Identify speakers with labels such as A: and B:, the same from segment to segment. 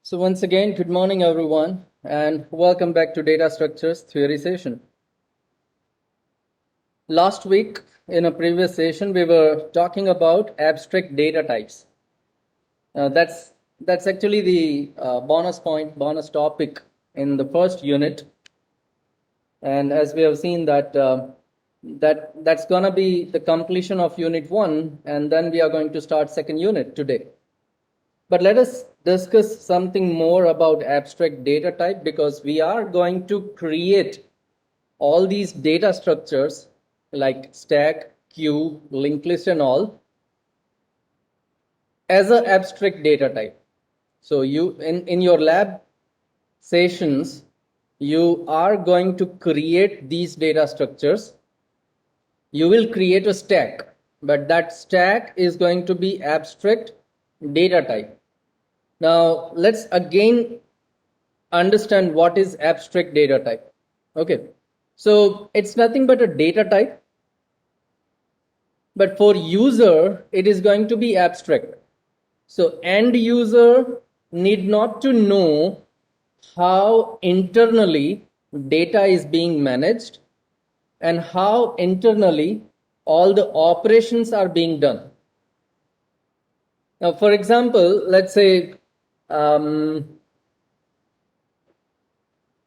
A: So once again, good morning everyone, and welcome back to Data Structures Theory session. Last week, in a previous session, we were talking about abstract data types. That's actually the bonus topic in the first unit, and as we have seen that's gonna be the completion of unit 1, and then we are going to start second unit today. But let us discuss something more about abstract data type, because we are going to create all these data structures like stack, queue, linked list and all as an abstract data type. So you in your lab sessions, you are going to create these data structures. You will create a stack, but that stack is going to be abstract data type. Now, let's again understand what is abstract data type. Okay, so it's nothing but a data type, but for user, it is going to be abstract. So end user need not to know how internally data is being managed and how internally all the operations are being done. Now, for example, let's say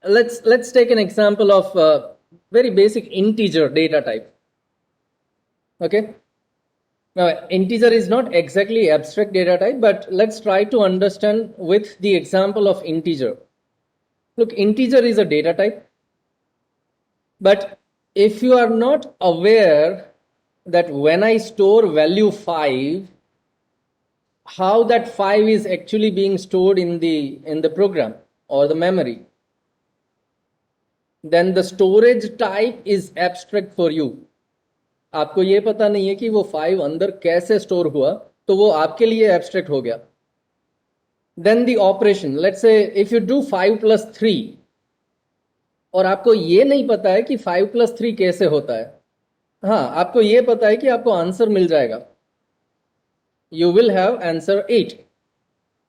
A: let's take an example of a very basic integer data type. Okay, now integer is not exactly abstract data type, but let's try to understand with the example of integer. Look, integer is a data type, but if you are not aware that when I store value 5, how that 5 is actually being stored in the program or the memory, then the storage type is abstract for you. आपको ये पता नहीं है कि वो 5 अंदर कैसे store हुआ, तो वो आपके लिए abstract हो गया. Then the operation, let's say if you do 5 plus 3, और आपको ये नहीं पता है कि 5 plus 3 कैसे होता है. हाँ, आपको ये पता है कि आपको आंसर मिल जाएगा. You will have answer 8.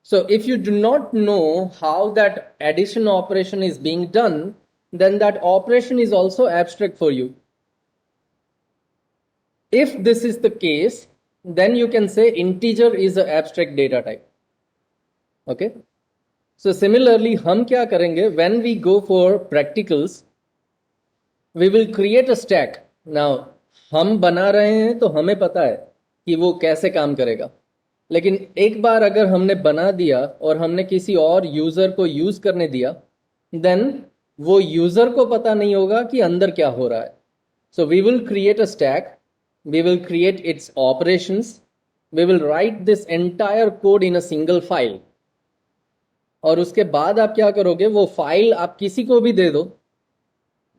A: So if you do not know how that addition operation is being done, then that operation is also abstract for you. If this is the case, then you can say integer is an abstract data type. Okay. So similarly, हम क्या करेंगे, when we go for practicals, we will create a stack. Now, हम बना रहे हैं तो हमें पता है कि वो कैसे काम करेगा, लेकिन एक बार अगर हमने बना दिया और हमने किसी और यूजर को यूज करने दिया, देन वो यूजर को पता नहीं होगा कि अंदर क्या हो रहा है. So we will create a stack, we will create its operations, we will write this entire code in a single file. और उसके बाद आप क्या करोगे, वो फाइल आप किसी को भी दे दो,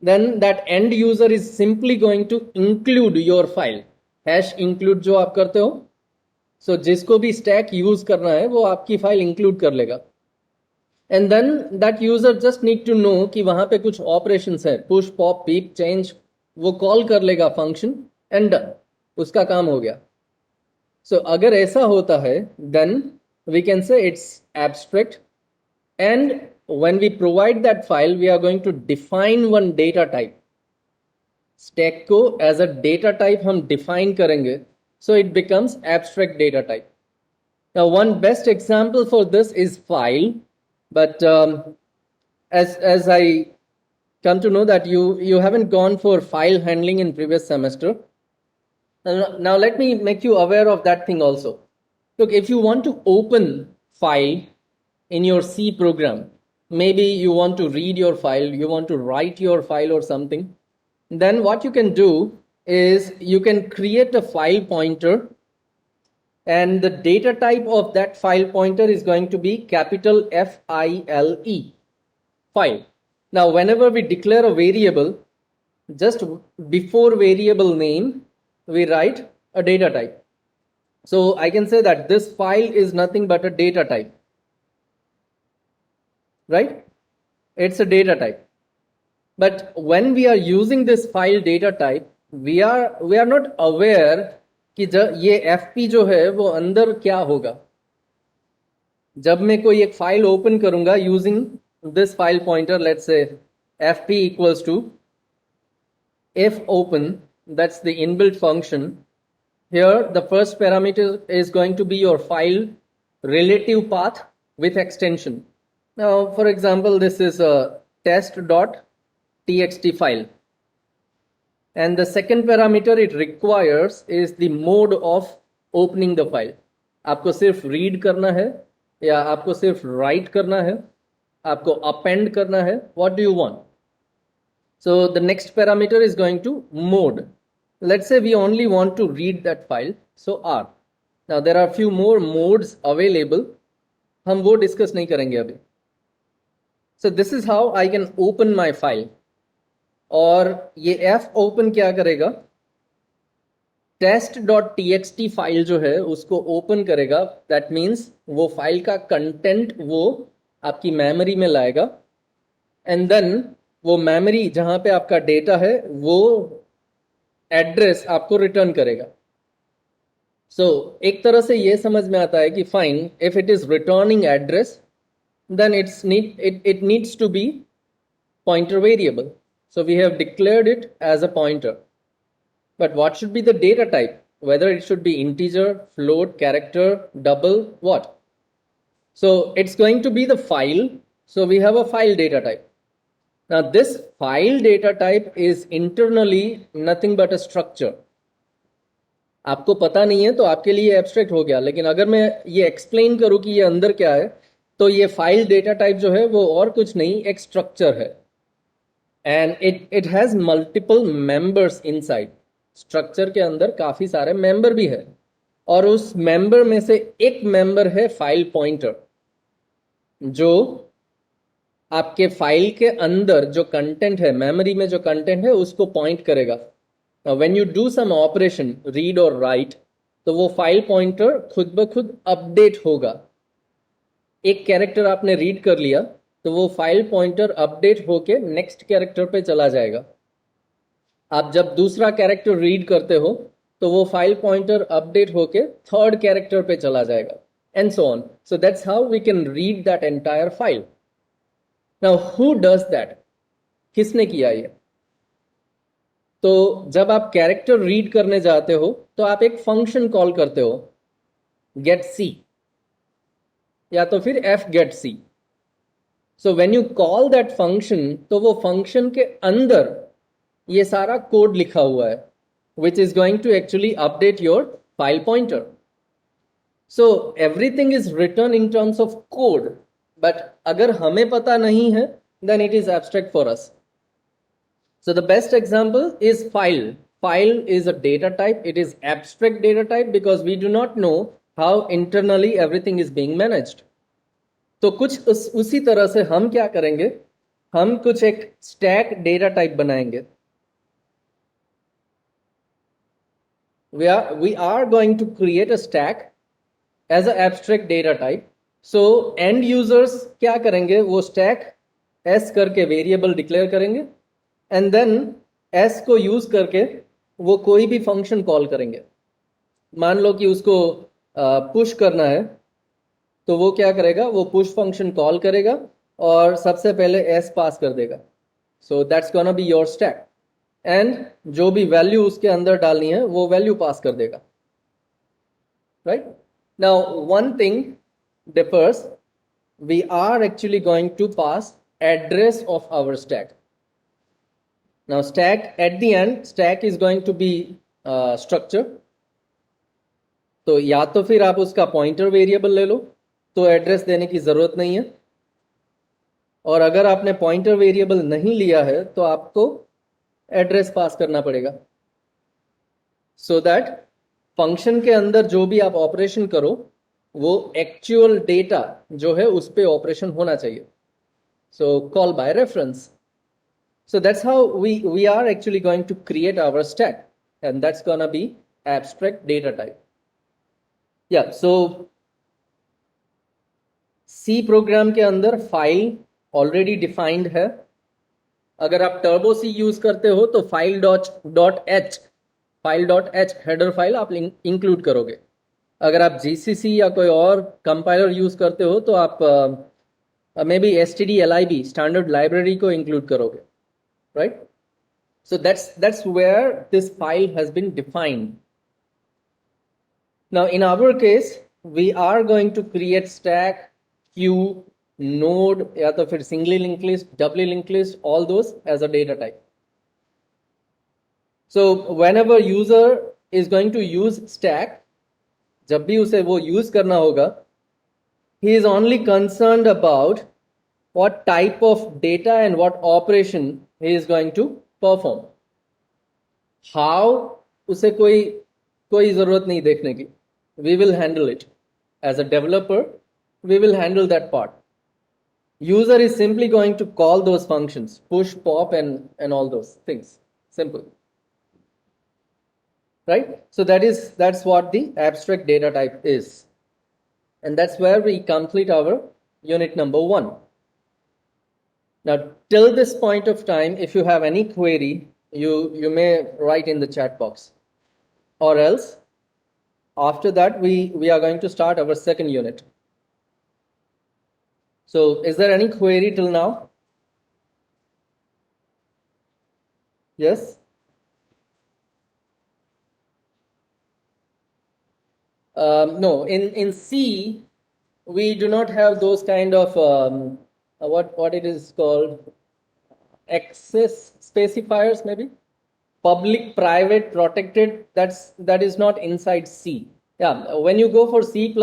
A: then that end user is simply going to include your file. Hash include जो आप करते हो, सो जिसको भी स्टैक यूज करना है वो आपकी फाइल इंक्लूड कर लेगा. And then that user just need to know कि वहां पे कुछ ऑपरेशंस है, पुश पॉप पीप चेंज, वो कॉल कर लेगा फंक्शन एंड डन, उसका काम हो गया. सो अगर ऐसा होता है, then we can say it's abstract. And when we provide that file, we are going to define one data type. Stack को as a data type हम define करेंगे, so it becomes abstract data type. Now, one best example for this is file, but as I come to know that you haven't gone for file handling in previous semester. Now let me make you aware of that thing also. Look, if you want to open file in your C program, maybe you want to read your file, you want to write your file or something, then what you can do is you can create a file pointer, and the data type of that file pointer is going to be capital F-I-L-E, file. Now, whenever we declare a variable, just before variable name, we write a data type. So I can say that this file is nothing but a data type. Right? It's a data type. But when we are using this file data type, we are not aware कि ये fp जो है वो अंदर क्या होगा. जब मैं कोई एक फाइल ओपन करूंगा using this file pointer, let's say fp equals to if open, that's the inbuilt function. Here the first parameter is going to be your file relative path with extension. Now for example, this is a test.txt file, and the second parameter it requires is the mode of opening the file. आपको सिर्फ read करना है या आपको सिर्फ right करना है, आपको अपेंड करना है, what do you want? So the next parameter is going to mode. Let's say we only want to read that file, so R. Now there are few more modes available, हम वो discuss नहीं करेंगे अभी. So this is how I can open my file. और ये f open क्या करेगा, test.txt file जो है उसको ओपन करेगा. दैट मीन्स वो फाइल का कंटेंट वो आपकी मेमोरी में लाएगा, एंड देन वो मेमोरी जहां पे आपका डेटा है वो एड्रेस आपको रिटर्न करेगा. सो एक तरह से ये समझ में आता है कि fine, if it is returning address then it needs to be pointer variable. So we have declared it as a pointer. But what should be the data type? Whether it should be integer, float, character, double, what? So it's going to be the file. So we have a file data type. Now this file data type is internally nothing but a structure. आपको पता नहीं है तो आपके लिए abstract हो गया, लेकिन अगर मैं ये एक्सप्लेन करूं कि ये अंदर क्या है, तो ये फाइल डेटा टाइप जो है वो और कुछ नहीं, एक स्ट्रक्चर है. And it has multiple members inside. Structure के अंदर काफी सारे मेंबर भी है, और उस मेंबर में से एक मेंबर है फाइल पॉइंटर, जो आपके फाइल के अंदर जो कंटेंट है, मेमोरी में जो कंटेंट है उसको पॉइंट करेगा. When you do some operation, read और राइट, तो वो फाइल पॉइंटर खुद ब खुद अपडेट होगा. एक कैरेक्टर आपने रीड कर लिया तो वो फाइल पॉइंटर अपडेट होके नेक्स्ट कैरेक्टर पे चला जाएगा. आप जब दूसरा कैरेक्टर रीड करते हो तो वो फाइल पॉइंटर अपडेट होके थर्ड कैरेक्टर पे चला जाएगा, and so on. So that's how we can read that entire file. Now who does that? किसने किया ये? तो जब आप कैरेक्टर रीड करने जाते हो तो आप एक फंक्शन कॉल करते हो, गेट सी, या तो फिर f get c. So when you call that function, तो वो फंक्शन के अंदर ये सारा कोड लिखा हुआ है, which is going to actually update your file pointer. So everything is written in terms of code, but अगर हमें पता नहीं है then it is abstract for us. So the best example is file. File is a data type. It is abstract data type because we do not know how internally everything is being managed. तो कुछ उसी तरह से हम क्या करेंगे, हम कुछ एक स्टैक डेटा टाइप बनाएंगे. we are going to create a stack as a abstract data type. so end users क्या करेंगे, वो stack s करके वेरिएबल डिक्लेयर करेंगे, एंड देन s को यूज करके वो कोई भी फंक्शन कॉल करेंगे. मान लो कि उसको पुश करना है, तो वो क्या करेगा, वो पुश फंक्शन कॉल करेगा और सबसे पहले s पास कर देगा. So that's gonna be your stack, and जो भी वैल्यू उसके अंदर डालनी है वो वैल्यू पास कर देगा. Right? Now one thing differs. We are actually going to pass address of our stack. Now stack at the end, stack is going to be structure. तो या तो फिर आप उसका पॉइंटर वेरिएबल ले लो, तो एड्रेस देने की जरूरत नहीं है, और अगर आपने पॉइंटर वेरिएबल नहीं लिया है तो आपको एड्रेस पास करना पड़ेगा, सो दैट फंक्शन के अंदर जो भी आप ऑपरेशन करो वो एक्चुअल डेटा जो है उस पर ऑपरेशन होना चाहिए. So call by reference. So that's how we are actually going to create our stack, and that's gonna be abstract data type. Yeah, so C program के अंदर फाइल ऑलरेडी डिफाइंड है. अगर आप टर्बो C यूज करते हो तो file dot H header file आप include करोगे. अगर आप GCC या कोई और कंपाइलर यूज करते हो तो आप may be stdlib standard library को इंक्लूड करोगे, right? So that's where this file has been defined. Now in our case we are going to create stack, queue, node या तो फिर singly linked list, doubly linked list, all those as a data type. So whenever user is going to use stack, जब भी उसे वो use करना होगा, he is only concerned about what type of data and what operation he is going to perform. How उसे कोई जरूरत नहीं देखने की. We will handle it. As a developer, we will handle that part. User is simply going to call those functions, push, pop, and all those things. Simple. Right? So that's what the abstract data type is. And that's where we complete our unit number 1. Now, till this point of time, if you have any query, you may write in the chat box. Or else, after that, we are going to start our second unit. So, is there any query till now? Yes? No, in C, we do not have those kind of, what it is called, access specifiers maybe? Public, private, protected, that is not inside C. Yeah, when you go for C++,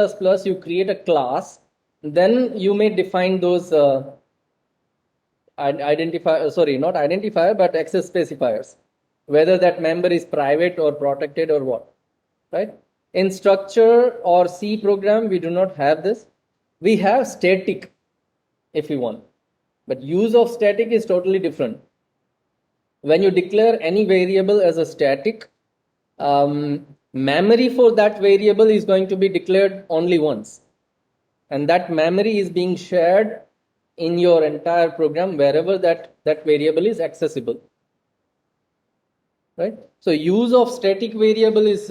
A: you create a class, then you may define those not identifier, but access specifiers, whether that member is private or protected or what, right? In structure or C program, we do not have this. We have static if you want, but use of static is totally different. When you declare any variable as a static, memory for that variable is going to be declared only once. And that memory is being shared in your entire program wherever that variable is accessible. Right? So use of static variable is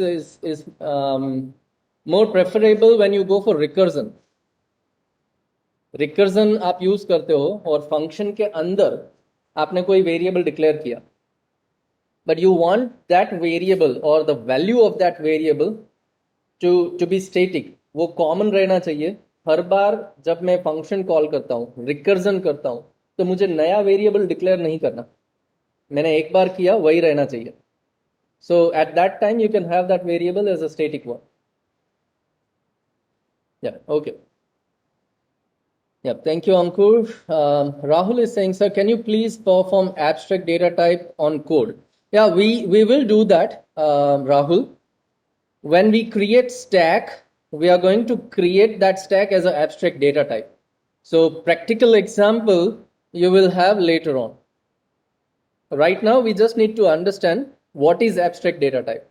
A: more preferable when you go for recursion. Recursion आप use करते हो और function के अंदर आपने कोई variable declare किया, but you want that variable or the value of that variable to be static. वो कॉमन रहना चाहिए. हर बार जब मैं फंक्शन कॉल करता हूँ, रिकर्जन करता हूँ, तो मुझे नया वेरिएबल डिक्लेयर नहीं करना. मैंने एक बार किया, वही रहना चाहिए. So at that time you can have that variable as a static one. Yeah, okay. Yeah, thank you, Ankur. Rahul is saying, sir, can you please perform abstract data type on code? Yeah, we will do that, Rahul. When we create stack, we are going to create that stack as an abstract data type. So practical example you will have later on. Right now, we just need to understand what is abstract data type.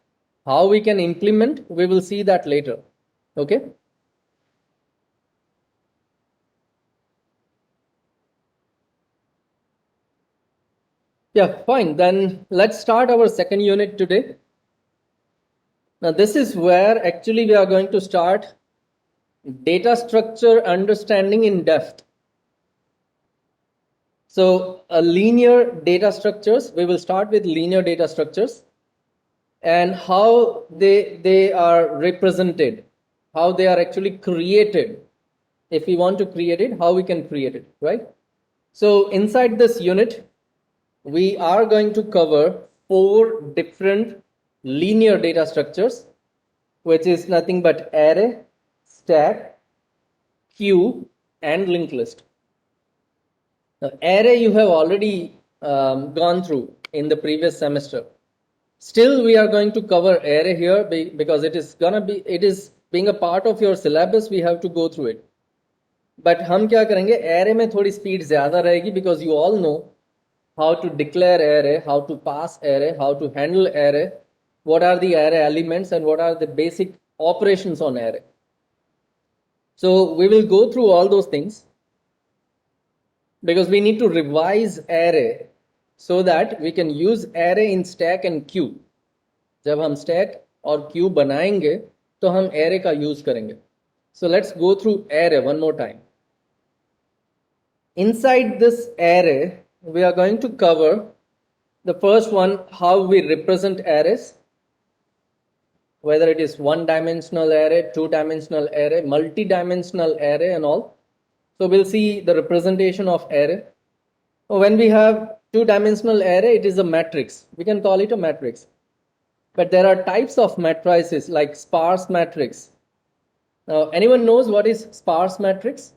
A: How we can implement, we will see that later. Okay? Yeah, fine. Then let's start our second unit today. Now, this is where actually we are going to start data structure understanding in depth. So, linear data structures, we will start with linear data structures and how they are represented, how they are actually created. If we want to create it, how we can create it, right? So, inside this unit, we are going to cover 4 different linear data structures, which is nothing but array, stack, queue, and linked list. Now, array you have already gone through in the previous semester. Still, we are going to cover array here because it is being a part of your syllabus. We have to go through it. But हम क्या करेंगे? Array में थोड़ी speed ज़्यादा रहेगी because you all know how to declare array, how to pass array, how to handle array, what are the array elements, and what are the basic operations on array. So we will go through all those things because we need to revise array so that we can use array in stack and queue. जब हम stack और queue बनाएंगे, तो हम array को कैसे use करेंगे, वो हम सीखेंगे. Okay? So let's start. तो हम array का use करेंगे. So let's go through array one more time. Inside this array, we are going to cover the first one, how we represent arrays, whether it is one-dimensional array, two-dimensional array, multi-dimensional array and all. So we'll see the representation of array. When we have two-dimensional array, it is a matrix. We can call it a matrix. But there are types of matrices like sparse matrix. Now, anyone knows what is sparse matrix?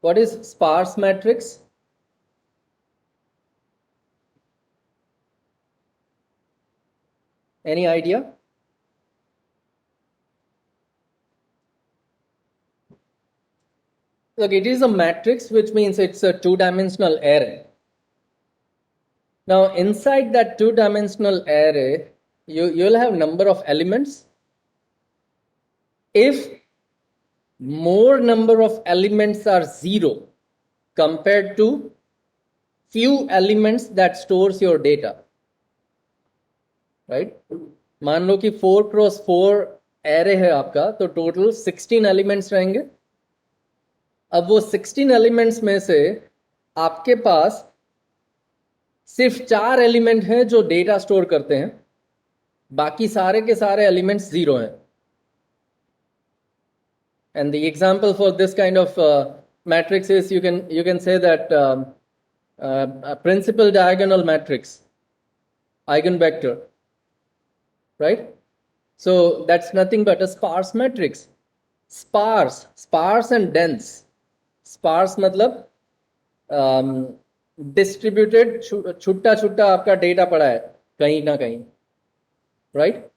A: What is sparse matrix? Any idea? Look, it is a matrix, which means it's a two-dimensional array. Now, inside that two-dimensional array, you'll have number of elements. If more number of elements are 0 compared to few elements that stores your data, right? मान लो कि 4x4 array है आपका, तो total 16 elements रहेंगे. अब वो 16 elements में से आपके पास सिर्फ 4 एलिमेंट हैं जो डेटा स्टोर करते हैं, बाकी सारे के सारे एलिमेंट्स 0 हैं. And the example for this kind of matrix is you can say that a principal diagonal matrix, eigenvector, right? So that's nothing but a sparse matrix. Sparse and dense. Sparse मतलब distributed, छुट्टा छुट्टा आपका data पड़ा है कहीं ना कहीं, right?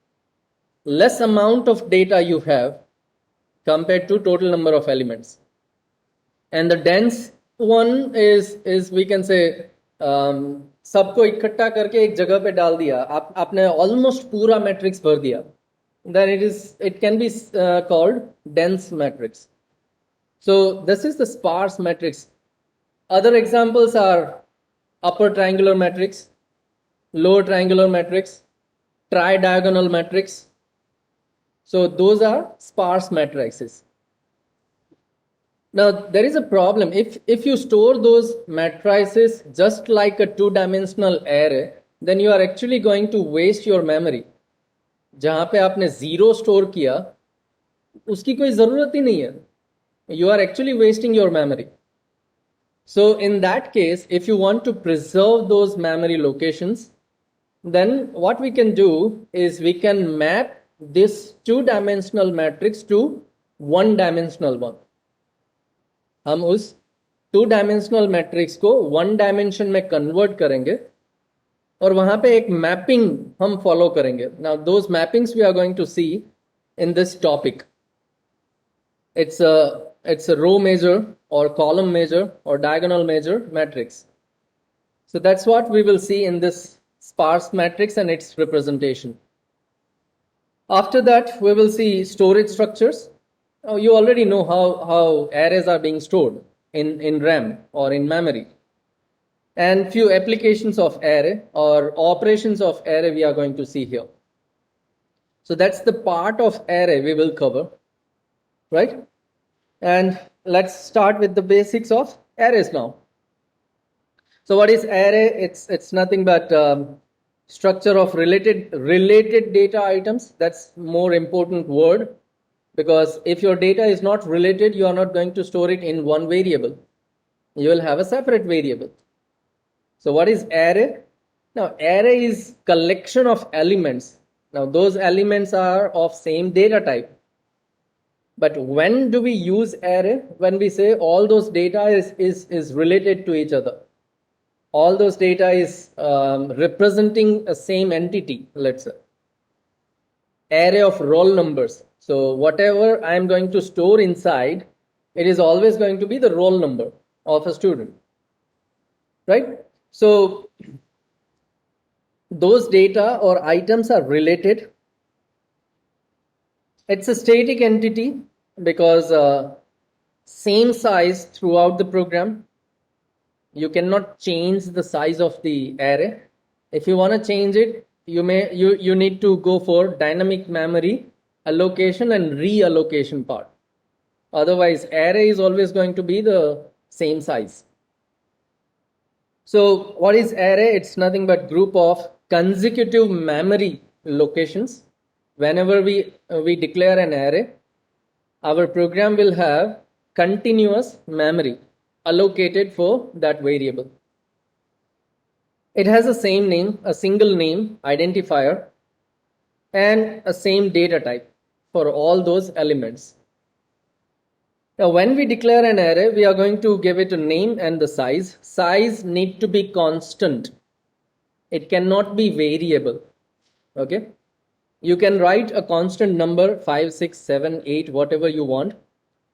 A: Less amount of data you have compared to total number of elements. And the dense one is we can say सबको इकट्ठा करके एक जगह पे डाल दिया, आपने almost पूरा matrix भर दिया, then it can be called dense matrix. So this is the sparse matrix. Other examples are upper triangular matrix, lower triangular matrix, tri-diagonal matrix. So those are sparse matrices. Now there is a problem. If you store those matrices just like a two-dimensional array, then you are actually going to waste your memory. जहाँ पे आपने 0 store किया, उसकी कोई ज़रूरत ही नहीं है. You are actually wasting your memory. So in that case, if you want to preserve those memory locations, then what we can do is we can map this two-dimensional matrix to one-dimensional one. हम उस two-dimensional matrix को one dimension में convert करेंगे और वहाँ पे एक mapping हम follow करेंगे. Now those mappings we are going to see in this topic. It's a row measure or column measure or diagonal measure matrix. So that's what we will see in this sparse matrix and its representation. After that, we will see storage structures. Now, you already know how arrays are being stored in RAM or in memory. And few applications of array or operations of array we are going to see here. So that's the part of array we will cover, right? And let's start with the basics of arrays now. So what is array? It's nothing but structure of related data items. That's more important word, because if your data is not related, you are not going to store it in one variable. You will have a separate variable. So what is array? Now array is collection of elements. Now those elements are of same data type. But when do we use array? When we say all those data is related to each other. All those data is representing a same entity, let's say. Array of roll numbers. So whatever I am going to store inside, it is always going to be the roll number of a student, right? So those data or items are related. It's a static entity because same size throughout the program. You cannot change the size of the array. If you want to change it, you need to go for dynamic memory allocation and reallocation part. Otherwise, array is always going to be the same size. So what is array? It's nothing but group of consecutive memory locations. Whenever we declare an array, our program will have continuous memory allocated for that variable. It has the same name, a single name identifier, and a same data type for all those elements. Now, when we declare an array, we are going to give it a name and the size. Size need to be constant. It cannot be variable. Okay. You can write a constant number 5, 6, 7, 8, whatever you want,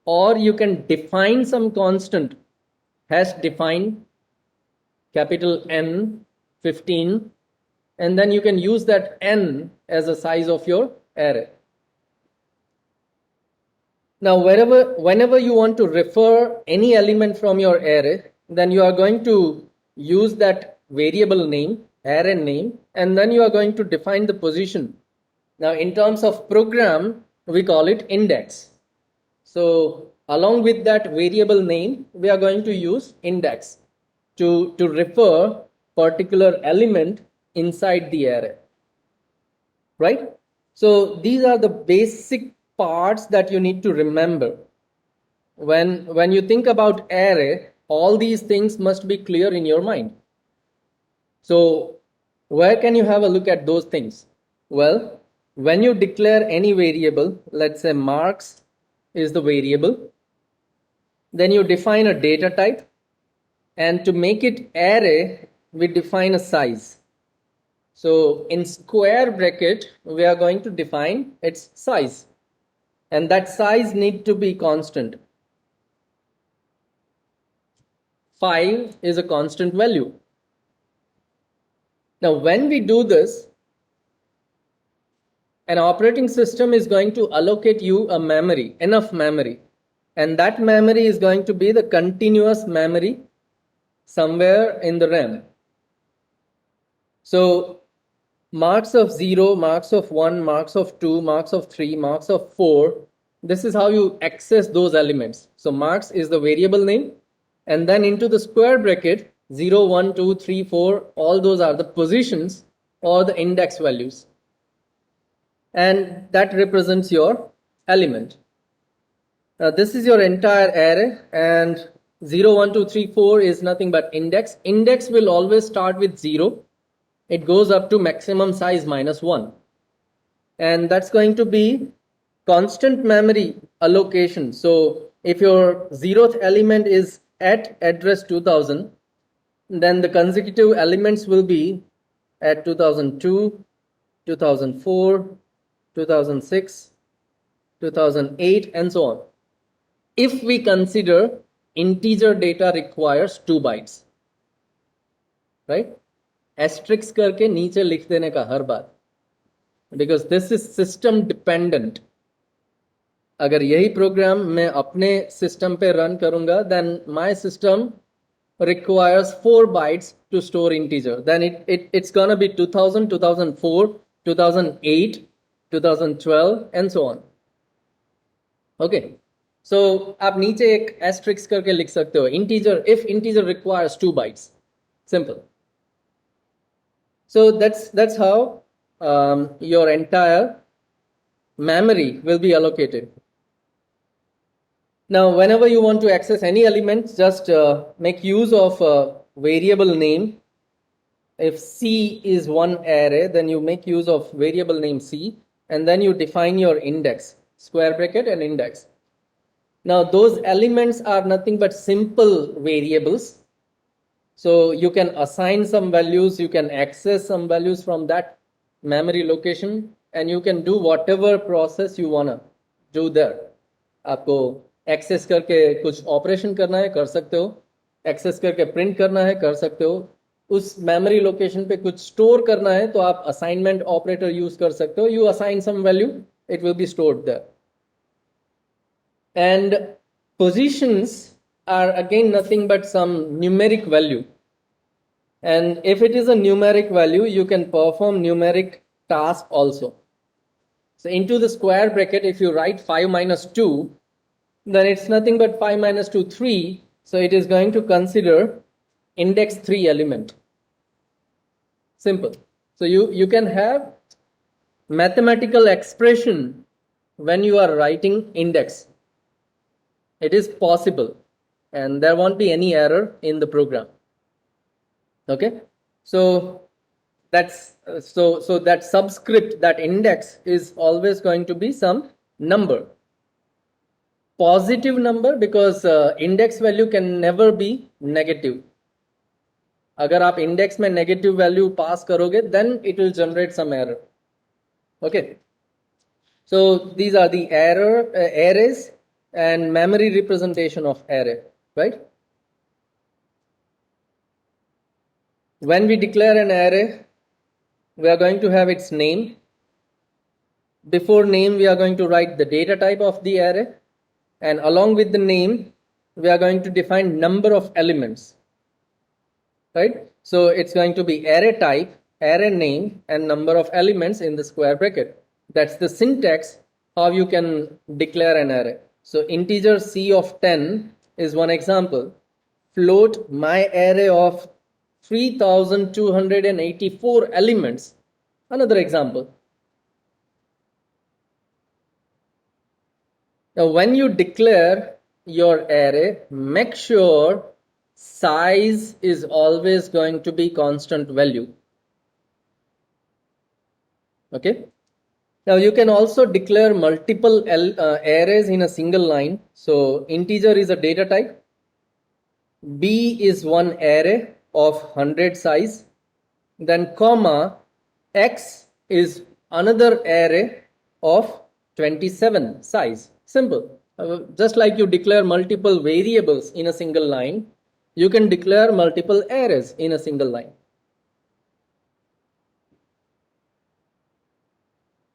A: or you can define some constant, hash define capital N 15, and then you can use that N as a size of your array. Now, whenever you want to refer any element from your array, then you are going to use that variable name, array name, and then you are going to define the position. Now, in terms of program, we call it index. So, along with that variable name, we are going to use index to refer particular element inside the array. Right? So, these are the basic parts that you need to remember. When you think about array, all these things must be clear in your mind. So, where can you have a look at those things? Well, when you declare any variable, let's say marks is the variable, then you define a data type, and to make it array, we define a size. So in square bracket, we are going to define its size, and that size need to be constant. 5 is a constant value. Now, when we do this, an operating system is going to allocate you a memory, enough memory, and that memory is going to be the continuous memory somewhere in the RAM. So marks of 0, marks of 1, marks of 2, marks of 3, marks of 4, this is how you access those elements. So marks is the variable name, and then into the square bracket 0, 1, 2, 3, 4, all those are the positions or the index values, and that represents your element. Now this is your entire array, and 0, 1, 2, 3, 4 is nothing but index. Index will always start with 0. It goes up to maximum size -1, and that's going to be constant memory allocation. So if your 0th element is at address 2000, then the consecutive elements will be at 2002, 2004, 2006, 2008, and so on. If we consider integer data requires 2 bytes, right? Asterisk करके नीचे लिख देने का हर बार, because this is system dependent. अगर यही programme मैं अपने system पे रन करूंगा, then my system requires 4 bytes to store integer. Then it's gonna be 2000, 2004, 2008, 2012, and so on. Okay. So आप नीचे एक asterisk करके लिख सकते हो, integer, if integer requires 2 bytes. Simple. So that's how your entire memory will be allocated. Now, whenever you want to access any element, just make use of a variable name. If C is one array, then you make use of variable name C, and then you define your index, square bracket and index. Now, those elements are nothing but simple variables. So you can assign some values, you can access some values from that memory location, and you can do whatever process you wanna do there. आपको access करके कुछ operation करना है, कर सकते हो. Access करके print करना है, कर सकते हो. उस मेमोरी लोकेशन पे कुछ स्टोर करना है, तो आप असाइनमेंट ऑपरेटर यूज कर सकते हो. You assign some value, it will be stored there. And positions are again nothing but some numeric value. And if it is a numeric value, you can perform numeric task also. So into the square bracket, if you write 5 minus 2, then it's nothing but 5 minus 2, 3. So it is going to consider index 3 element. Simple. So you can have mathematical expression when you are writing index. It is possible, and there won't be any error in the program. Okay, so that's so that subscript, that index is always going to be some number, positive number, because index value can never be negative. अगर आप index में negative value pass करोगे, then it will generate some error. Okay, so these are the arrays and memory representation of array, right? When we declare an array, we are going to have its name. Before name, we are going to write the data type of the array, and along with the name, we are going to define number of elements, right? So it's going to be array type, array name, and number of elements in the square bracket. That's the syntax how you can declare an array. So integer C of 10 is one example. Float my array of 3284 elements, another example. Now when you declare your array, make sure size is always going to be constant value. Okay, now you can also declare multiple arrays in a single line. So integer is a data type, B is one array of 100 size, then comma X is another array of 27 size. Simple. Just like you declare multiple variables in a single line, you can declare multiple arrays in a single line.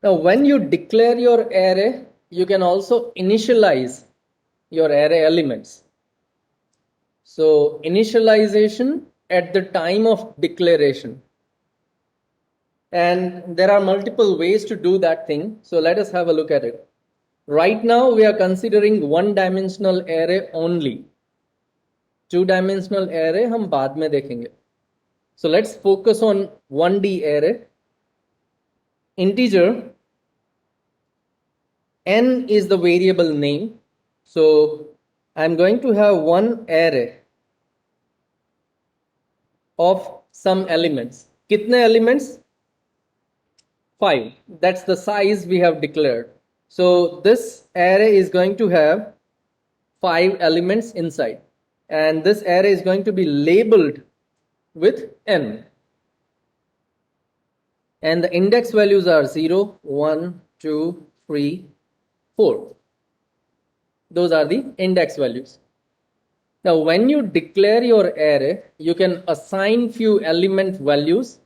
A: Now when you declare your array, you can also initialize your array elements. So initialization at the time of declaration, and there are multiple ways to do that thing. So let us have a look at it. Right now we are considering one-dimensional array only. Two-dimensional array हम बाद में देखेंगे. So let's focus on 1D array. Integer n is the variable name. So I'm going to have one array of some elements. कितने elements? 5. That's the size we have declared. So this array is going to have 5 elements inside, and this array is going to be labeled with n, and the index values are 0, 1, 2, 3, 4. Those are the index values. Now when you declare your array, you can assign few element values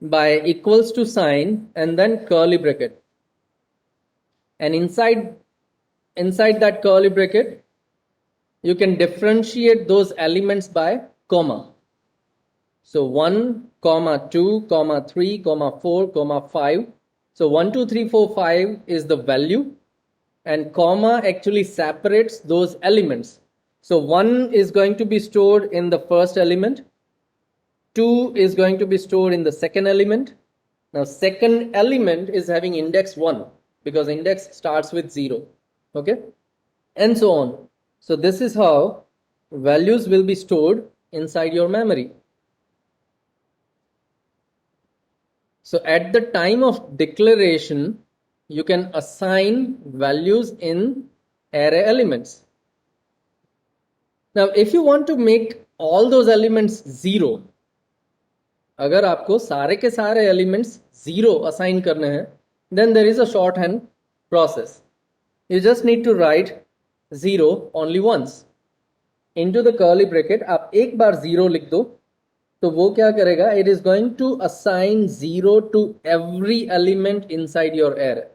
A: by equals to sign and then curly bracket, and inside that curly bracket you can differentiate those elements by comma. So 1, 2, 3, 4, 5. So 1, 2, 3, 4, 5 is the value, and comma actually separates those elements. So 1 is going to be stored in the first element, 2 is going to be stored in the second element. Now second element is having index 1 because index starts with 0. Okay, and so on. So this is how values will be stored inside your memory. So at the time of declaration, you can assign values in array elements. Now if you want to make all those elements 0, अगर आपको सारे के सारे elements 0 assign करने हैं, then there is a shorthand process. You just need to write 0 only once. Into the curly bracket, आप एक बार 0 लिख दो, तो वो क्या करेगा? It is going to assign 0 to every element inside your array.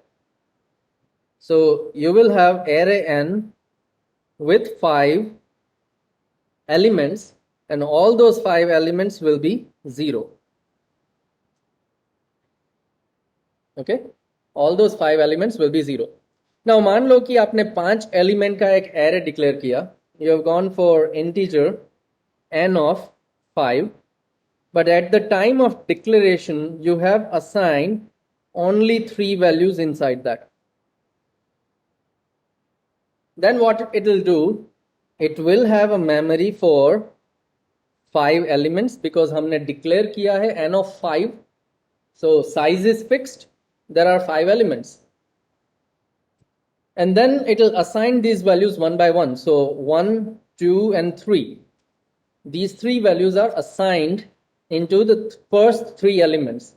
A: So you will have array n, with 5 elements, and all those 5 elements will be 0. Okay, all those 5 elements will be 0. Now मान लो कि आपने 5 element का एक array declare किया. You have gone for integer n of 5, but at the time of declaration you have assigned only 3 values inside that. Then what it will do, it will have a memory for 5 elements because हमने declare किया है n of 5. So size is fixed. There are 5 elements. And then it will assign these values one by one. So 1, 2, and 3. These 3 values are assigned into the first 3 elements.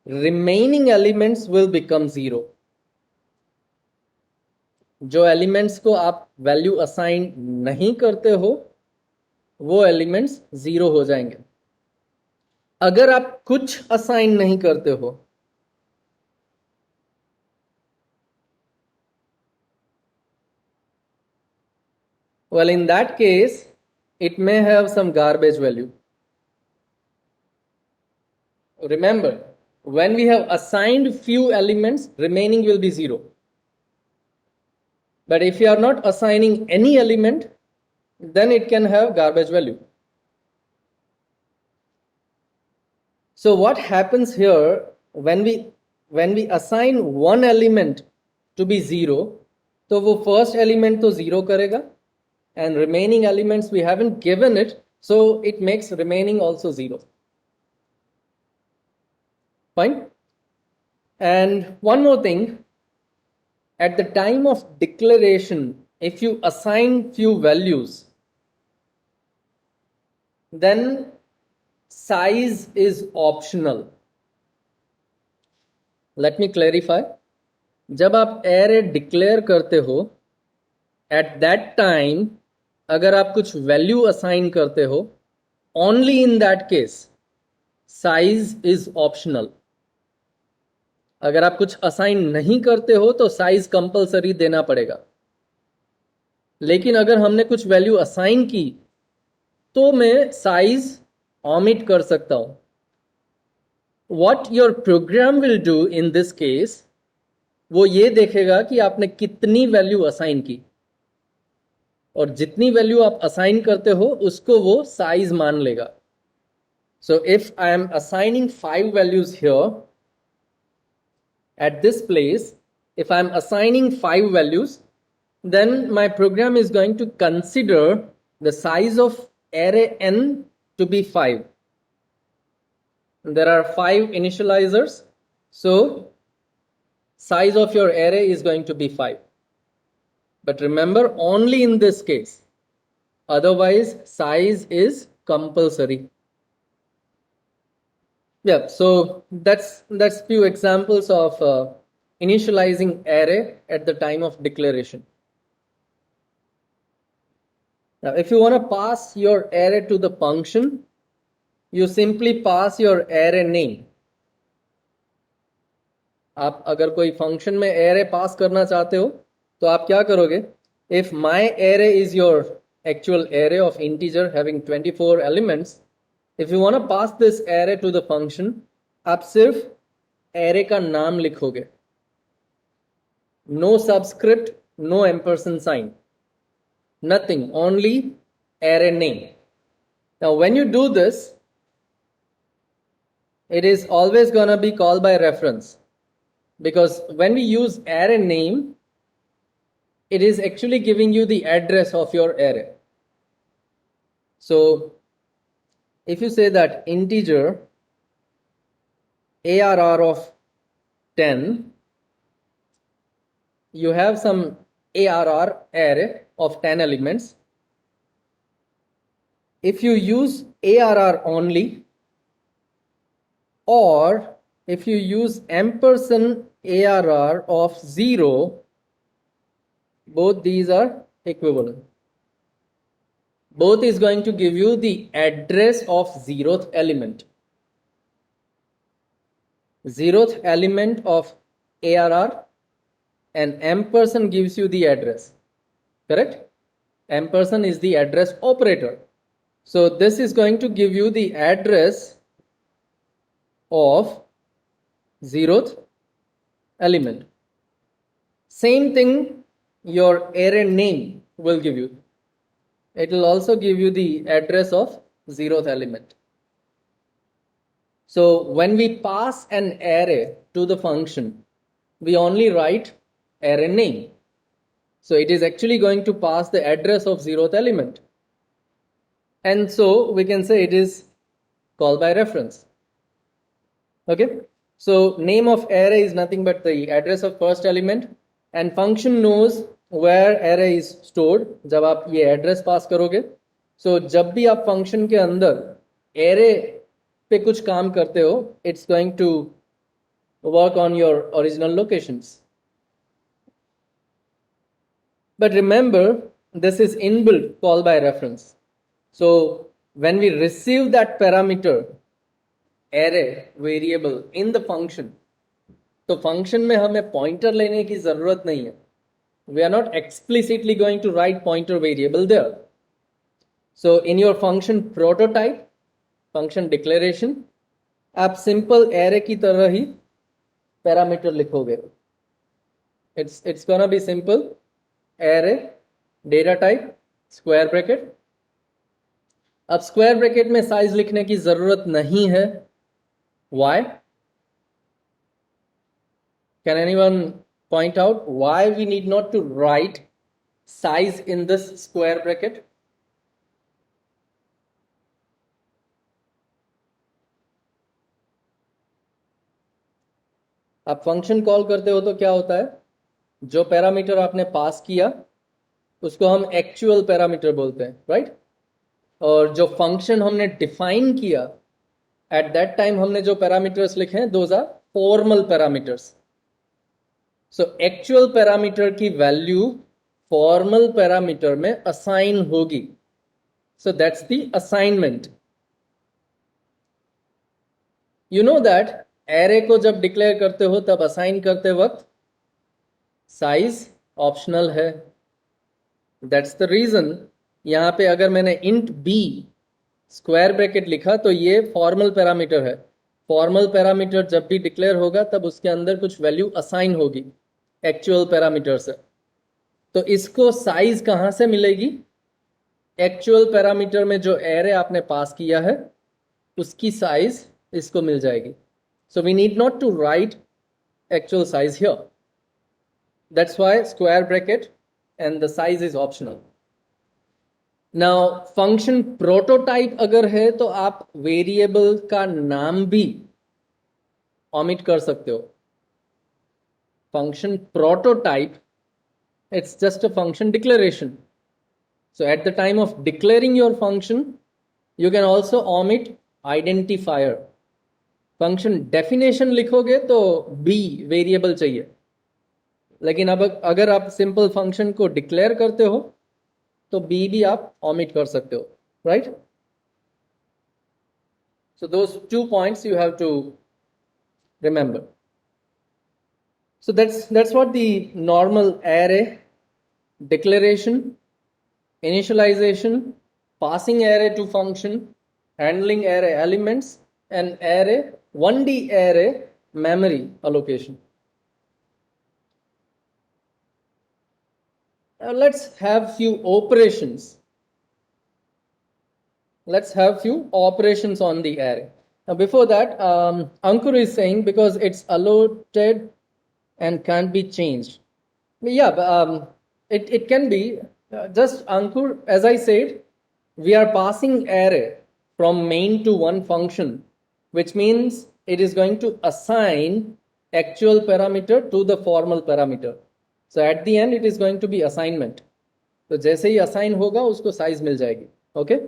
A: Remaining elements will become 0. जो elements को आप value assign नहीं करते हो वो elements 0 हो जाएंगे. अगर आप कुछ असाइन नहीं करते हो, well, in that case, it may have some garbage value. Remember, when we have assigned few elements, remaining will be 0. But if you are not assigning any element, then it can have garbage value. So what happens here, when we assign one element to be 0, तो वो first element तो 0 करेगा, and remaining elements we haven't given it, so it makes remaining also 0. Fine. And one more thing, at the time of declaration, if you assign few values, then size is optional. Let me clarify. जब आप array declare करते हो, at that time अगर आप कुछ value assign करते हो, only in that case size is optional. अगर आप कुछ असाइन नहीं करते हो तो साइज कंपलसरी देना पड़ेगा. लेकिन अगर हमने कुछ वैल्यू असाइन की तो मैं साइज ऑमिट कर सकता हूं. What your program will do in this case, वो ये देखेगा कि आपने कितनी वैल्यू असाइन की, और जितनी वैल्यू आप असाइन करते हो उसको वो साइज मान लेगा. So if I am assigning 5 values here at this place, if I am assigning 5 values, then my program is going to consider the size of array n to be 5. There are 5 initializers, so size of your array is going to be 5. But remember, only in this case. Otherwise, size is compulsory. Yeah, so that's few examples of initializing array at the time of declaration. Now, if you want to pass your array to the function, you simply pass your array name. आप अगर कोई function में array पास करना चाहते हो तो आप क्या करोगे? If my array is your actual array of integer having 24 elements, if you want to pass this array to the function, आप सिर्फ array का नाम लिखोगे. No subscript, no ampersand sign, nothing, only array name. Now when you do this, it is always gonna be called by reference, because when we use array name, it is actually giving you the address of your array. So if you say that integer ARR of 10, you have some ARR array of 10 elements. If you use ARR only, or if you use ampersand ARR of 0, both these are equivalent. Both is going to give you the address of 0th element. 0th element of ARR, and ampersand gives you the address. Correct? ampersand is the address operator. So this is going to give you the address of 0th element. Same thing your array name will give you. It will also give you the address of 0th element. So when we pass an array to the function, we only write array name. So it is actually going to pass the address of 0th element. And so we can say it is call by reference. Okay. So name of array is nothing but the address of first element, and function knows where array is stored जब आप ये address pass करोगे. So जब भी आप function के अंदर array पे कुछ काम करते हो, it's going to work on your original locations. But remember, this is inbuilt call by reference. So when we receive that parameter array variable in the function, तो function में हमें pointer लेने की जरूरत नहीं है. We are not explicitly going to write pointer variable there. So in your function prototype, function declaration, आप simple array की तरह ही parameter लिखोगे. It's gonna be simple array data type square bracket. अब square bracket में size लिखने की जरूरत नहीं है. Why? Can anyone point out why we need not to write size in this square bracket? आप फंक्शन कॉल करते हो तो क्या होता है, जो पैरामीटर आपने पास किया उसको हम एक्चुअल पैरामीटर बोलते हैं, राइट? और जो फंक्शन हमने डिफाइन किया एट दैट टाइम हमने जो पैरामीटर्स लिखे हैं those are formal parameters. So actual parameter की वैल्यू फॉर्मल पैरामीटर में असाइन होगी. So that's the assignment. You know that array को जब डिक्लेयर करते हो तब असाइन करते वक्त साइज ऑप्शनल है. दैट्स द रीजन यहां पे अगर मैंने इंट बी स्क्वायर ब्रैकेट लिखा तो ये फॉर्मल पैरामीटर है. फॉर्मल पैरामीटर जब भी डिक्लेयर होगा तब उसके अंदर कुछ वैल्यू असाइन होगी एक्चुअल पैरामीटर से. तो इसको साइज कहां से मिलेगी? एक्चुअल पैरामीटर में जो एरे आपने पास किया है उसकी साइज इसको मिल जाएगी. So we need not to write actual size here. That's why square bracket and the size is optional. Now function prototype अगर है तो आप वेरिएबल का नाम भी ऑमिट कर सकते हो. Function prototype, it's just a function declaration. So at the time of declaring your function, you can also omit identifier. Function definition लिखोगे तो b वेरिएबल चाहिए, लेकिन अब अगर आप सिंपल फंक्शन को डिक्लेयर करते हो तो b भी आप omit कर सकते हो, right? So those 2 points you have to remember. So that's what the normal array declaration, initialization, passing array to function, handling array elements, and array 1D array memory allocation. Now let's have few operations. Let's have few operations on the array. Now before that, Ankur is saying because it's allotted and can't be changed. Yeah, it can be. Just Ankur, as I said, we are passing array from main to one function, which means it is going to assign actual parameter to the formal parameter. So at the end, it is going to be assignment. तो जैसे ही assign होगा उसको size मिल जाएगी. Okay?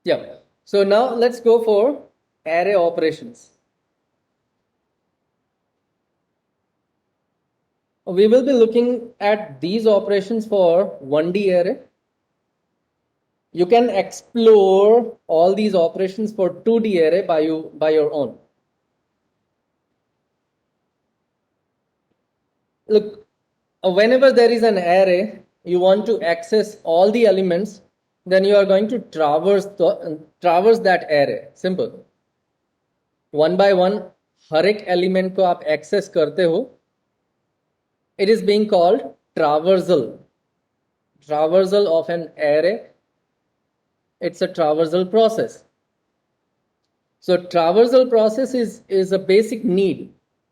A: Yeah. So now let's go for array operations. We will be looking at these operations for 1D array. You can explore all these operations for 2D array by your own. Look, whenever there is an array, you want to access all the elements, then you are going to traverse that array. Simple. One by one, हर एक element को आप access करते हो. It is being called traversal of an array. It's a traversal process. So traversal process is a basic need.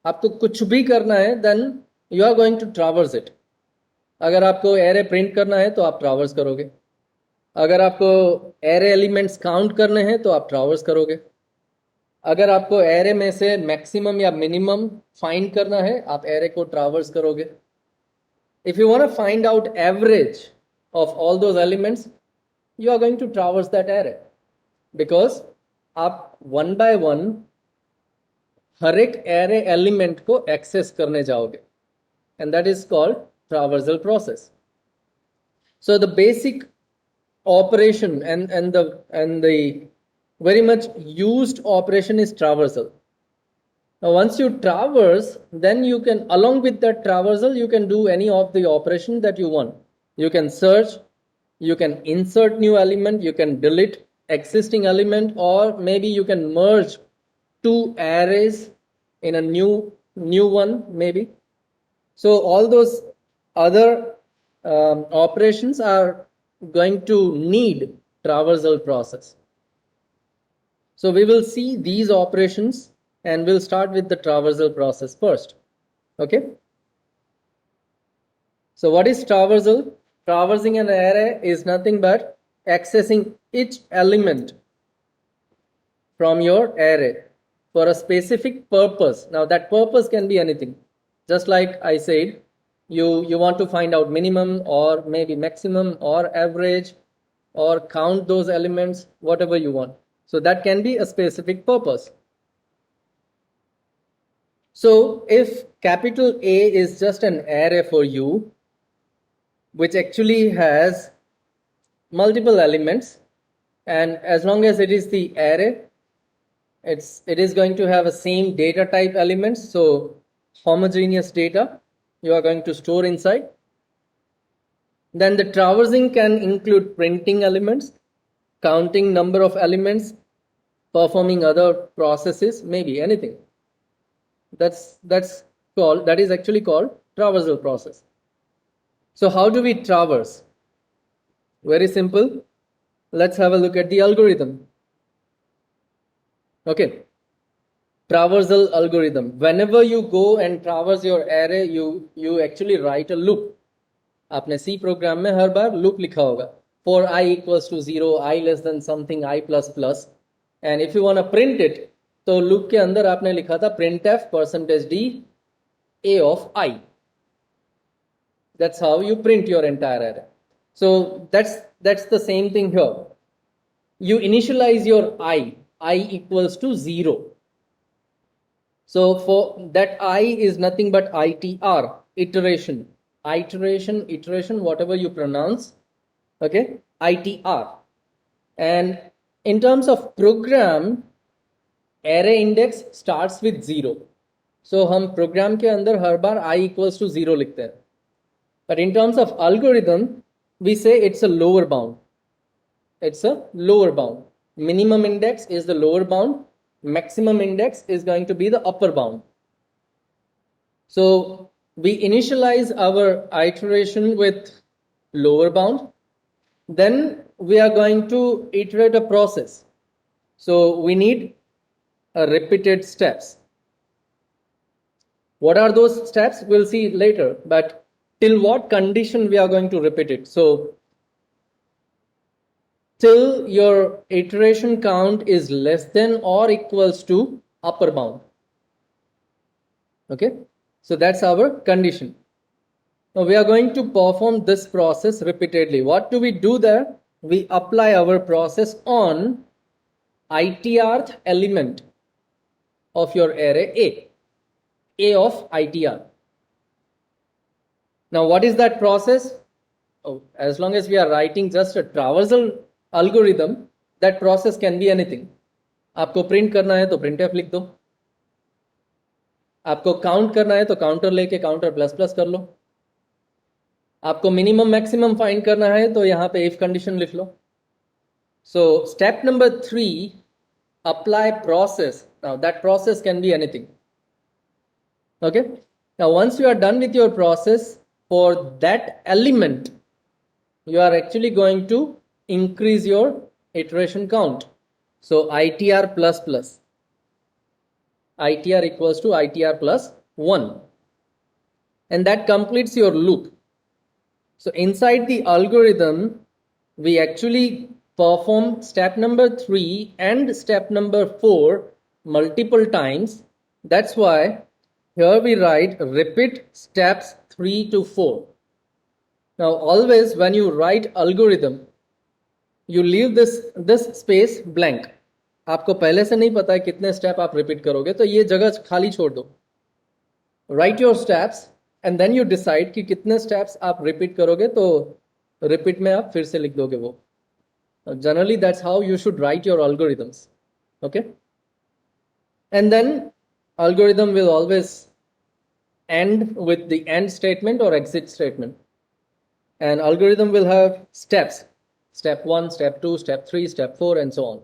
A: आपको कुछ भी करना है, then you are going to traverse it. अगर आपको एरे प्रिंट करना है तो आप ट्रावर्स करोगे. अगर आपको एरे एलिमेंट्स काउंट करने हैं तो आप ट्रावर्स करोगे. अगर आपको एरे में से मैक्सिमम या मिनिमम फाइंड करना है, आप एरे को ट्रावर्स करोगे. If you want to find out average of all those elements, you are going to traverse that array, because आप वन बाय वन हर एक एरे एलिमेंट को एक्सेस करने जाओगे, and that is called traversal process. So the basic operation and the very much used operation is traversal. Now once you traverse, then you can, along with that traversal, you can do any of the operation that you want. You can search, you can insert new element, you can delete existing element, or maybe you can merge two arrays in a new one maybe. So all those other operations are going to need traversal process. So we will see these operations, and we'll start with the traversal process first. Okay. So what is traversal? Traversing an array is nothing but accessing each element from your array for a specific purpose. Now that purpose can be anything. Just like I said, you want to find out minimum or maybe maximum or average, or count those elements, whatever you want. So that can be a specific purpose. So if capital A is just an array for you, which actually has multiple elements, and as long as it is the array, it is going to have a same data type elements, so homogeneous data you are going to store inside. Then the traversing can include printing elements, counting number of elements, performing other processes, maybe anything. That is actually called traversal process. So how do we traverse? Very simple. Let's have a look at the algorithm. Okay. Traversal algorithm. Whenever you go and traverse your array, you actually write a loop. आपने C program में हर बार loop लिखा होगा. For I equals to 0, I less than something, I plus plus. And if you want to print it, तो loop के अंदर आपने लिखा था printf %d a of I. That's how you print your entire array. So that's the same thing here. You initialize your I equals to 0. So for that I is nothing but ITR, iteration, whatever you pronounce. Okay, ITR. And in terms of program, array index starts with 0. So हम program के अंदर हर बार I equals to 0 लिखते हैं. But in terms of algorithm, we say it's a lower bound. It's a lower bound. Minimum index is the lower bound. Maximum index is going to be the upper bound. So we initialize our iteration with lower bound. Then we are going to iterate a process. So we need a repeated steps. What are those steps? We'll see later. But till what condition we are going to repeat it? So till your iteration count is less than or equals to upper bound. Okay, so that's our condition. Now we are going to perform this process repeatedly. What do we do there? We apply our process on itr element of your array A of itr. Now what is that process? As long as we are writing just a traversal algorithm, that process can be anything. आपको print करना है तो printf लिख दो. आपको count करना है तो काउंटर लेके काउंटर प्लस प्लस कर लो. आपको मिनिमम मैक्सिमम फाइंड करना है तो यहाँ पे इफ कंडीशन लिख लो. So step number 3, apply process. Now that process can be anything. Okay. Now once you are done with your process, for that element you are actually going to increase your iteration count. So ITR plus plus, ITR equals to ITR plus 1, and that completes your loop. So inside the algorithm we actually perform step number 3 and step number 4 multiple times. That's why here we write repeat steps 3 to 4. Now always when you write algorithm, you leave this space blank. आपको पहले से नहीं पता है कितने step आप repeat करोगे, तो ये जगह खाली छोड़ दो. Write your steps and then you decide कि कितने स्टेप्स आप रिपीट करोगे, तो रिपीट में आप फिर से लिख दोगे वो. Generally that's how you should write your algorithms. Okay, and then algorithm will always end with the end statement or exit statement, and algorithm will have steps: step 1, step 2, step 3, step 4, and so on.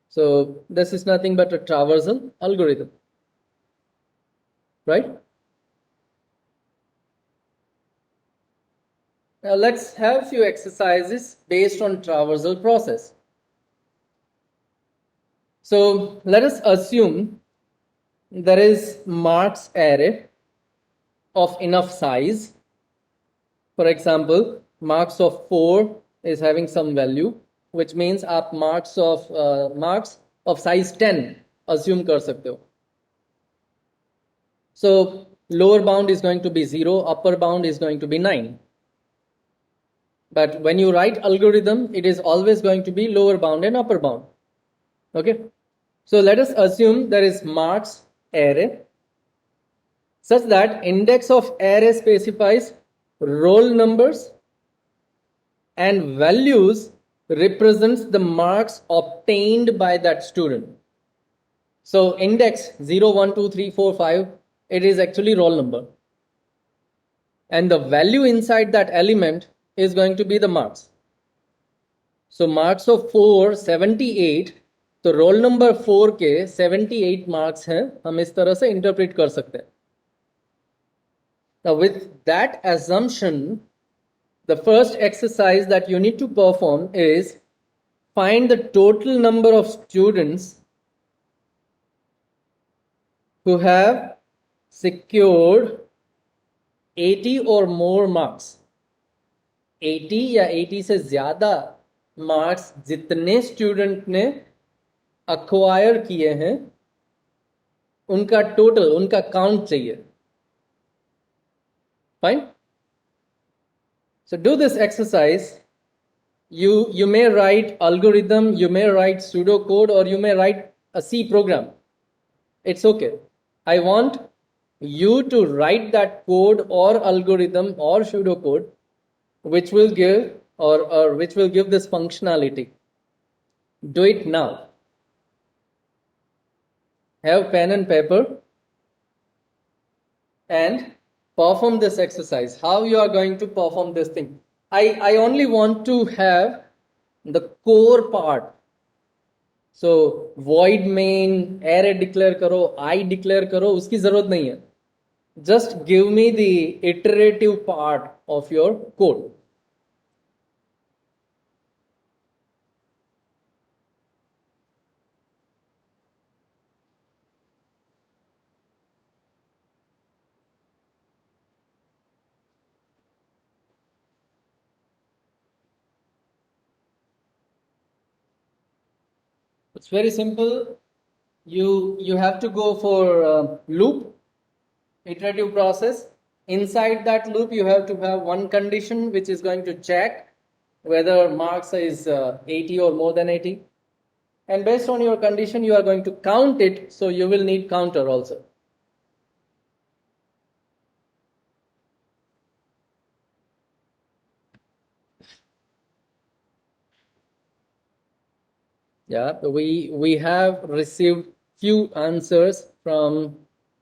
A: So this is nothing but a traversal algorithm, right? Now let's have few exercises based on traversal process. So let us assume there is marks array of enough size. For example, marks of 4 is having some value, which means आप marks of size 10 assume कर सकते हो. So lower bound is going to be 0, upper bound is going to be 9. But when you write algorithm, it is always going to be lower bound and upper bound. Okay, so let us assume there is marks array such that index of array specifies roll numbers and values represents the marks obtained by that student. So index 0, 1, 2, 3, 4, 5, it is actually roll number, and the value inside that element is going to be the marks. So marks of 4 78, तो roll number 4 के 78 marks हैं, हम इस तरह से interpret कर सकते हैं. Now with that assumption, the first exercise that you need to perform is find the total number of students who have secured 80 or more marks. 80 या 80 से ज्यादा मार्क्स जितने स्टूडेंट ने अक्वायर किए हैं, उनका टोटल, उनका काउंट चाहिए. Fine. So do this exercise. You may write algorithm, you may write pseudocode, or you may write a C program. It's okay. I want you to write that code or algorithm or pseudocode which will give or which will give this functionality. Do it now. Have pen and paper and perform this exercise. How you are going to perform this thing? I only want to have the core part. So void main, array declare करो, I declare करो, उसकी जरूरत नहीं है. Just give me the iterative part of your code. It's very simple. You have to go for loop, iterative process. Inside that loop, you have to have one condition which is going to check whether marks is 80 or more than 80. And based on your condition, you are going to count it. So you will need counter also. Yeah, we have received few answers from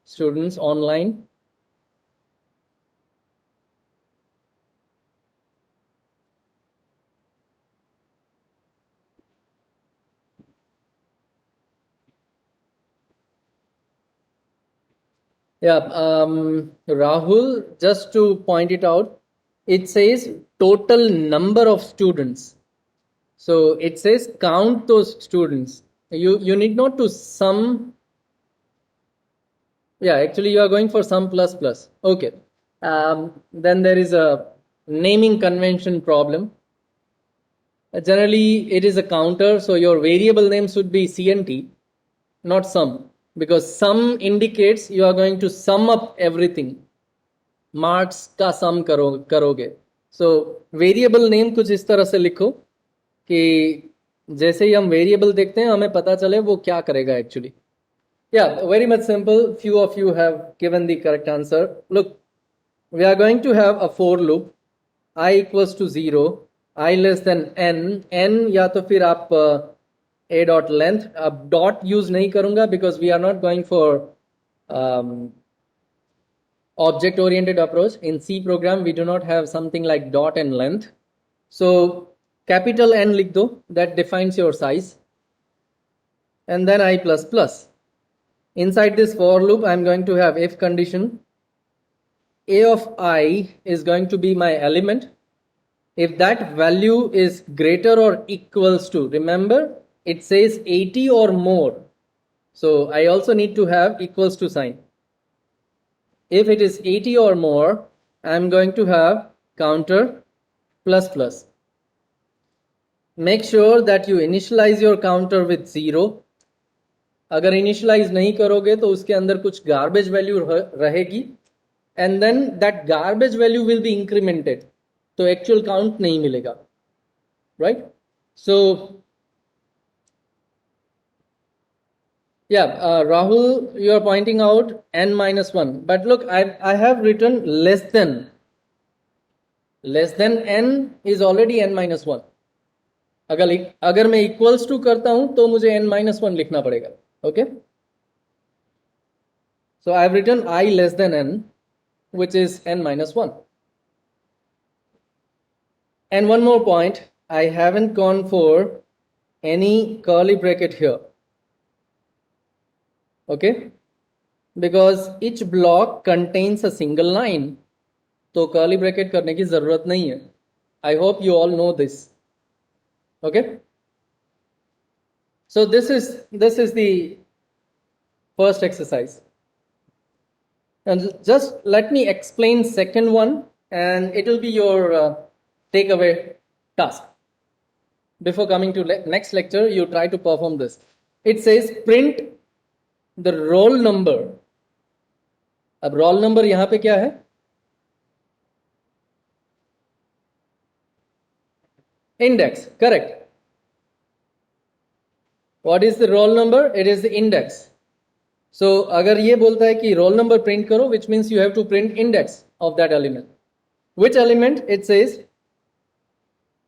A: students online. Yeah, Rahul, just to point it out, it says total number of students. So it says count those students. You need not to sum. Yeah, actually you are going for sum plus plus. Okay. Then there is a naming convention problem. Generally, it is a counter, so your variable name should be CNT, not sum, because sum indicates you are going to sum up everything. Marks का सम करोगे so variable name कुछ इस तरह से लिखो कि जैसे ही हम वेरिएबल देखते हैं हमें पता चले वो क्या करेगा एक्चुअली या very much simple few of you have given the correct answer look we are going to have a for loop i equals to 0 i less than n या तो फिर आप ए डॉट लेंथ अब dot use नहीं करूंगा because we are not going for object oriented approach. In C program we do not have something like dot and length, so capital N लिख दो, that defines your size, and then I plus plus. Inside this for loop I'm going to have if condition, a of I is going to be my element. If that value is greater or equals to, remember it says 80 or more, so I also need to have equals to sign. If it is 80 or more, I'm going to have counter plus plus. Make sure that you initialize your counter with 0. अगर initialize नहीं करोगे तो उसके अंदर कुछ garbage value रहेगी and then that garbage value will be incremented. तो actual count नहीं मिलेगा, right? So yeah, Rahul, you are pointing out n minus 1. But look, I have written less than. Less than n is already n minus 1. अगर मैं equals to करता हूं तो मुझे n minus 1 लिखना पड़ेगा. Okay? So I have written I less than n, which is n minus 1. And one more point, I haven't gone for any curly bracket here. Okay, because each block contains a single line, तो curly bracket करने की जरूरत नहीं है. I hope you all know this. Okay, so this is the first exercise, and just let me explain second one, and it will be your takeaway task. Before coming to next lecture, you try to perform this. It says print the roll number. अब roll number यहां पे क्या है? Index, correct. What is the roll number? It is the index. So अगर ये बोलता है कि roll number print करो, which means you have to print index of that element. Which element? It says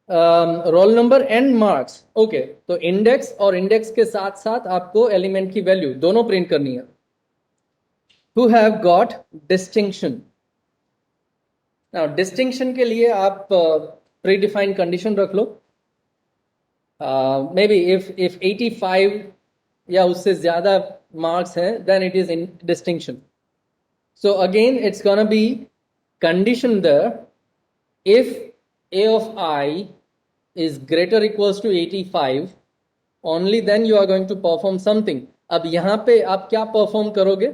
A: roll number and marks. Okay, तो index और index के साथ साथ आपको एलिमेंट की वैल्यू दोनों प्रिंट करनी है. Who have got distinction. Now distinction के लिए आप प्री डिफाइंड कंडीशन रख लो. मे बी इफ 85 या उससे ज्यादा मार्क्स हैं then it is in distinction. So again it's gonna be condition there. If a of I is greater equals to 85, only then you are going to perform something. अब यहां पे आप क्या perform करोगे?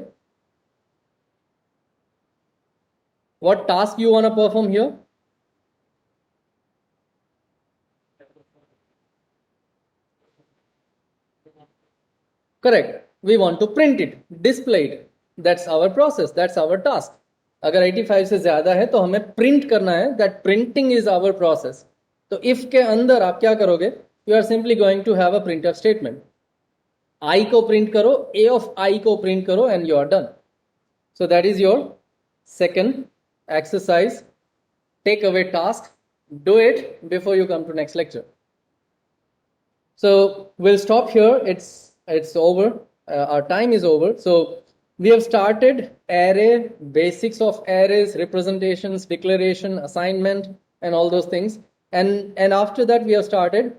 A: What task you want to perform here? Correct. We want to print it, display it. That's our process. That's our task. अगर 85 से ज्यादा है तो हमें प्रिंट करना है. That printing is our process. तो इफ के अंदर आप क्या करोगे? You are simply going to have a printf statement. I को प्रिंट करो, ए ऑफ आई को प्रिंट करो and you are done. So that is your second exercise, take away task. Do it before you come to next lecture. So we'll stop here. It's over. Our time is over. So we have started array, basics of arrays, representations, declaration, assignment, and all those things. And after that, we have started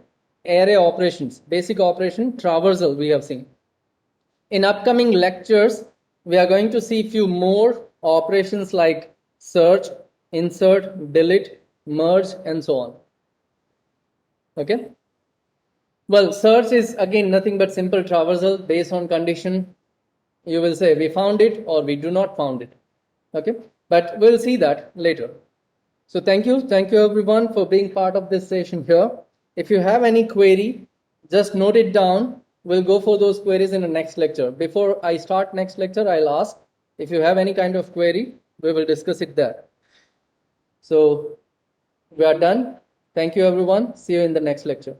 A: array operations, basic operation, traversal we have seen. In upcoming lectures, we are going to see few more operations like search, insert, delete, merge, and so on. Okay. Well, search is again nothing but simple traversal based on condition. You will say we found it or we do not found it. Okay. But we'll see that later. So thank you everyone for being part of this session here. If you have any query, just note it down. We'll go for those queries in the next lecture. Before I start next lecture, I'll ask if you have any kind of query, we will discuss it there. So we are done. Thank you everyone. See you in the next lecture.